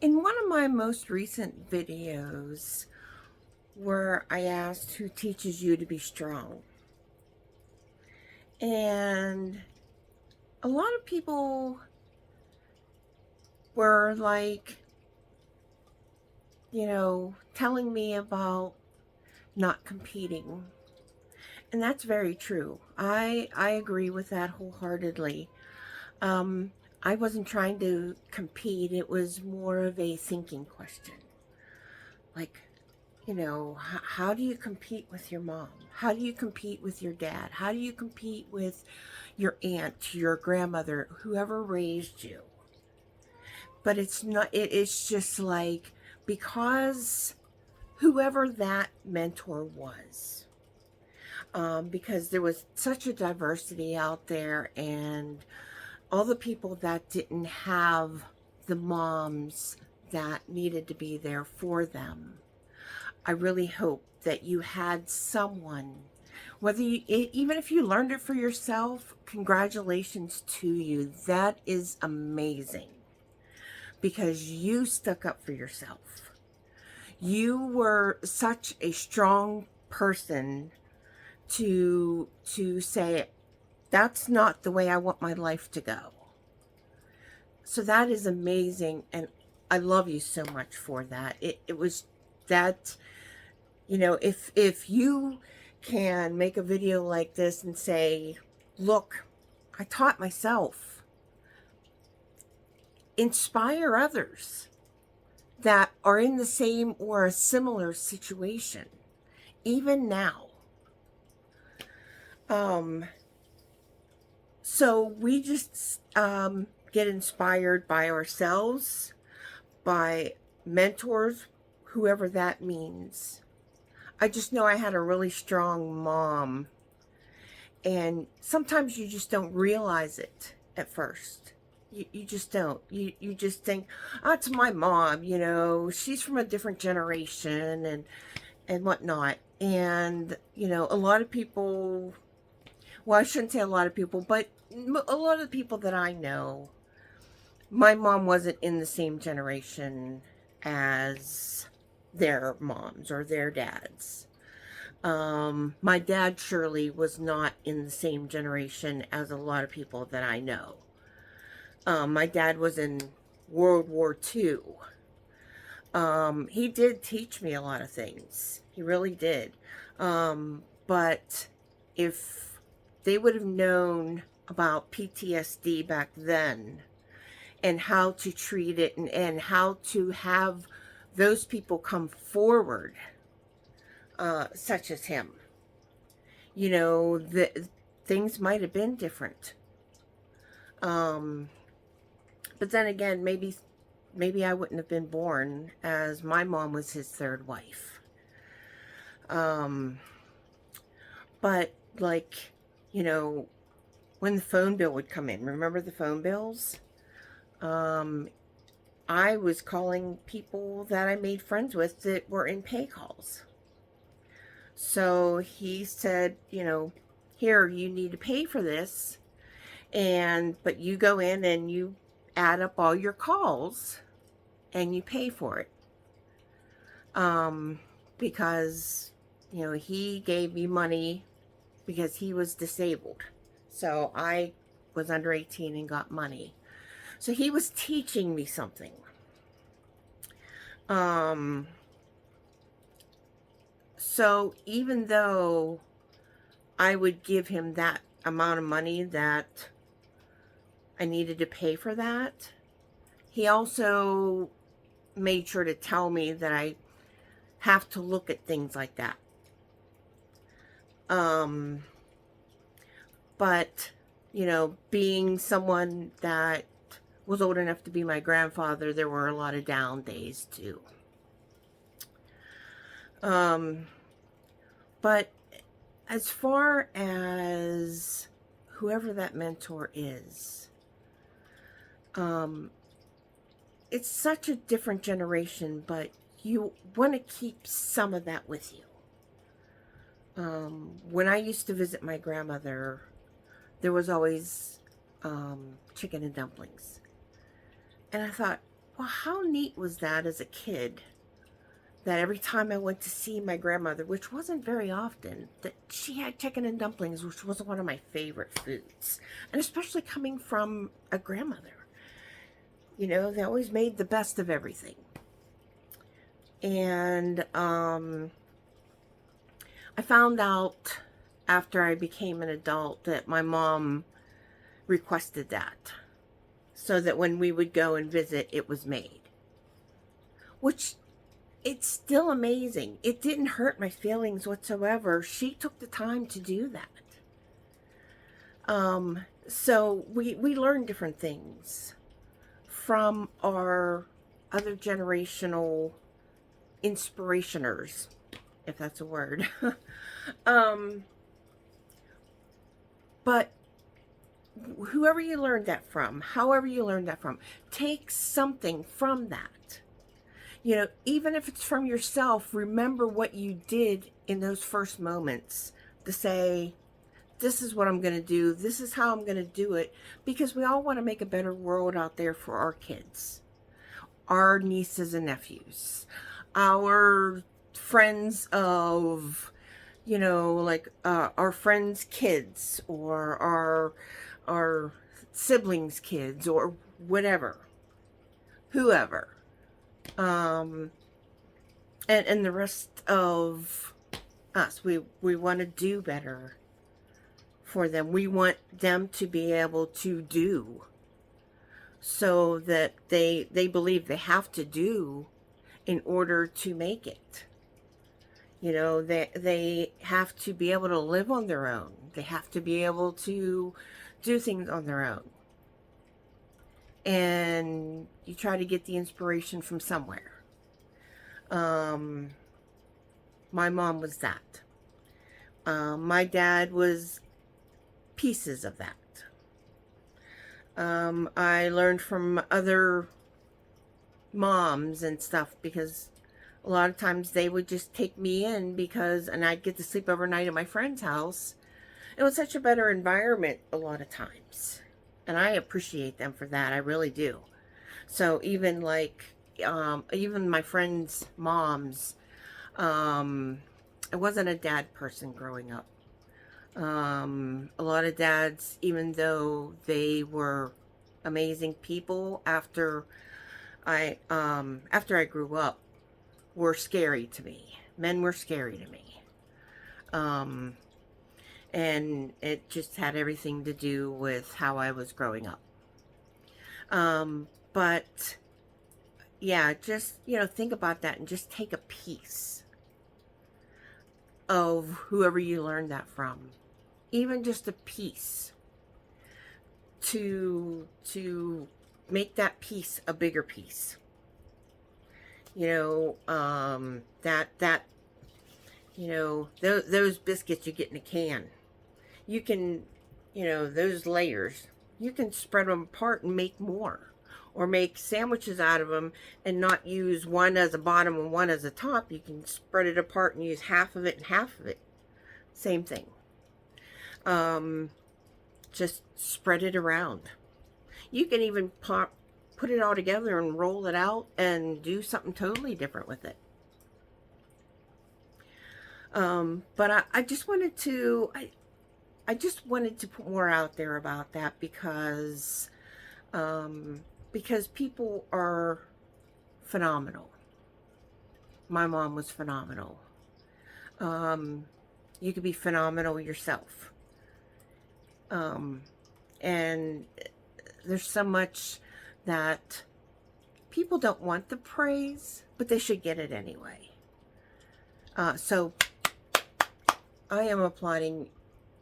In one of my most recent videos where I asked who teaches you to be strong, and a lot of people were like, telling me about not competing. And that's very true. I agree with that wholeheartedly. Um, I wasn't trying to compete. It was more of a thinking question. Like, how do you compete with your mom? How do you compete with your dad? How do you compete with your aunt, your grandmother, whoever raised you? But it's not, it's just like, because whoever that mentor was, because there was such a diversity out there, and all the people that didn't have the moms that needed to be there for them. I really hope that you had someone, whether you, even if you learned it for yourself, congratulations to you. That is amazing because you stuck up for yourself. You were such a strong person to say that's not the way I want my life to go. So that is amazing, and I love you so much for that. It was that, if you can make a video like this and say, look, I taught myself, inspire others that are in the same or a similar situation, even now. So we just get inspired by ourselves, by mentors, whoever that means. I just know I had a really strong mom, and sometimes you just don't realize it at first. You just don't. You just think, oh, it's my mom, she's from a different generation and whatnot. And, a lot of people, well, I shouldn't say a lot of people, but a lot of the people that I know, my mom wasn't in the same generation as their moms or their dads. My dad surely was not in the same generation as a lot of people that I know. My dad was in World War II. He did teach me a lot of things. He really did. But if they would have known about PTSD back then and how to treat it, and how to have those people come forward, such as him, the things might have been different. But then again, maybe I wouldn't have been born, as my mom was his third wife. But like, when the phone bill would come in, remember the phone bills? I was calling people that I made friends with that were in pay calls. So he said, here, you need to pay for this, but you go in and you add up all your calls and you pay for it. Because, he gave me money because he was disabled. So I was under 18 and got money. So he was teaching me something. So even though I would give him that amount of money that I needed to pay for that, he also made sure to tell me that I have to look at things like that. But, being someone that was old enough to be my grandfather, there were a lot of down days too. But as far as whoever that mentor is, it's such a different generation, but you want to keep some of that with you. When I used to visit my grandmother, there was always chicken and dumplings. And I thought, well, how neat was that as a kid? That every time I went to see my grandmother, which wasn't very often, that she had chicken and dumplings, which was one of my favorite foods. And especially coming from a grandmother. You know, they always made the best of everything. And I found out after I became an adult that my mom requested that. So that when we would go and visit, it was made. Which, it's still amazing. It didn't hurt my feelings whatsoever. She took the time to do that. So we learn different things from our other generational inspirationers, if that's a word. But whoever you learned that from, however you learned that from, take something from that. You know, even if it's from yourself, remember what you did in those first moments to say, this is what I'm going to do. This is how I'm going to do it. Because we all want to make a better world out there for our kids, our nieces and nephews, our friends of, you know, like our friends' kids, or our siblings' kids, or whatever, whoever. And the rest of us, we want to do better for them. We want them to be able to do, so that they believe they have to do in order to make it. You know, they have to be able to live on their own. They have to be able to do things on their own. And you try to get the inspiration from somewhere. My mom was that. My dad was pieces of that. I learned from other moms and stuff, because a lot of times they would just take me in and I'd get to sleep overnight at my friend's house. It was such a better environment a lot of times. And I appreciate them for that. I really do. So even even my friends' moms, I wasn't a dad person growing up. A lot of dads, even though they were amazing people after I grew up, were scary to me. Men were scary to me. And it just had everything to do with how I was growing up. But yeah, just, you know, think about that and just take a piece of whoever you learned that from. Even just a piece to make that piece a bigger piece. You know, you know, those biscuits you get in a can, you can, you know, those layers, you can spread them apart and make more, or make sandwiches out of them and not use one as a bottom and one as a top. You can spread it apart and use half of it and half of it. Same thing. Just spread it around. You can even put it all together and roll it out and do something totally different with it. But I just wanted to, I just wanted to put more out there about that, because people are phenomenal. My mom was phenomenal. You could be phenomenal yourself. And there's so much that people don't want the praise, but they should get it anyway. So I am applauding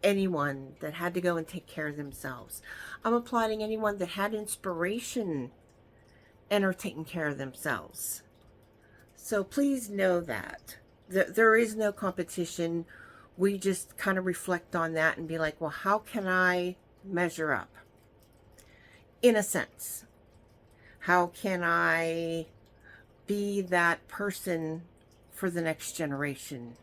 anyone that had to go and take care of themselves. I'm applauding anyone that had inspiration and are taking care of themselves. So please know that there is no competition. We just kind of reflect on that and be like, well, how can I measure up? In a sense, how can I be that person for the next generation?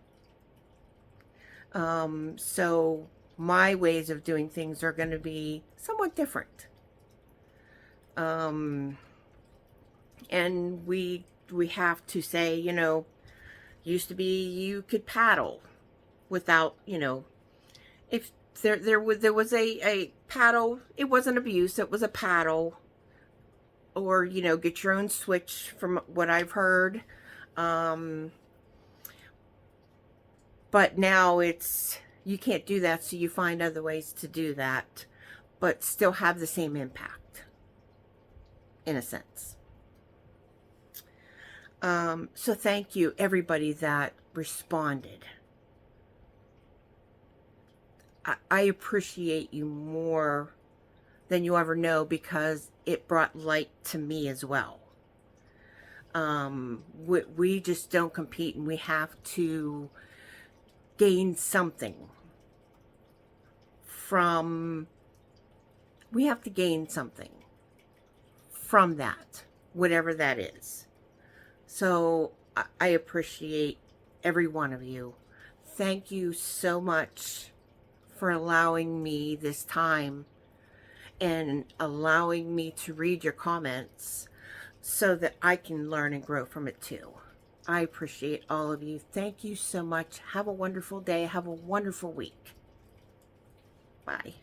So my ways of doing things are going to be somewhat different. And we have to say, you know, used to be you could paddle without, you know, if there was a paddle, it wasn't abuse, it was a paddle, or, you know, get your own switch from what I've heard. But now it's, you can't do that, so you find other ways to do that, but still have the same impact, in a sense. So thank you, everybody that responded. I appreciate you more than you ever know, because it brought light to me as well. We just don't compete, and we have to gain something from, we have to gain something from that, whatever that is. So I appreciate every one of you. Thank you so much for allowing me this time and allowing me to read your comments so that I can learn and grow from it too. I appreciate all of you. Thank you so much. Have a wonderful day. Have a wonderful week. Bye.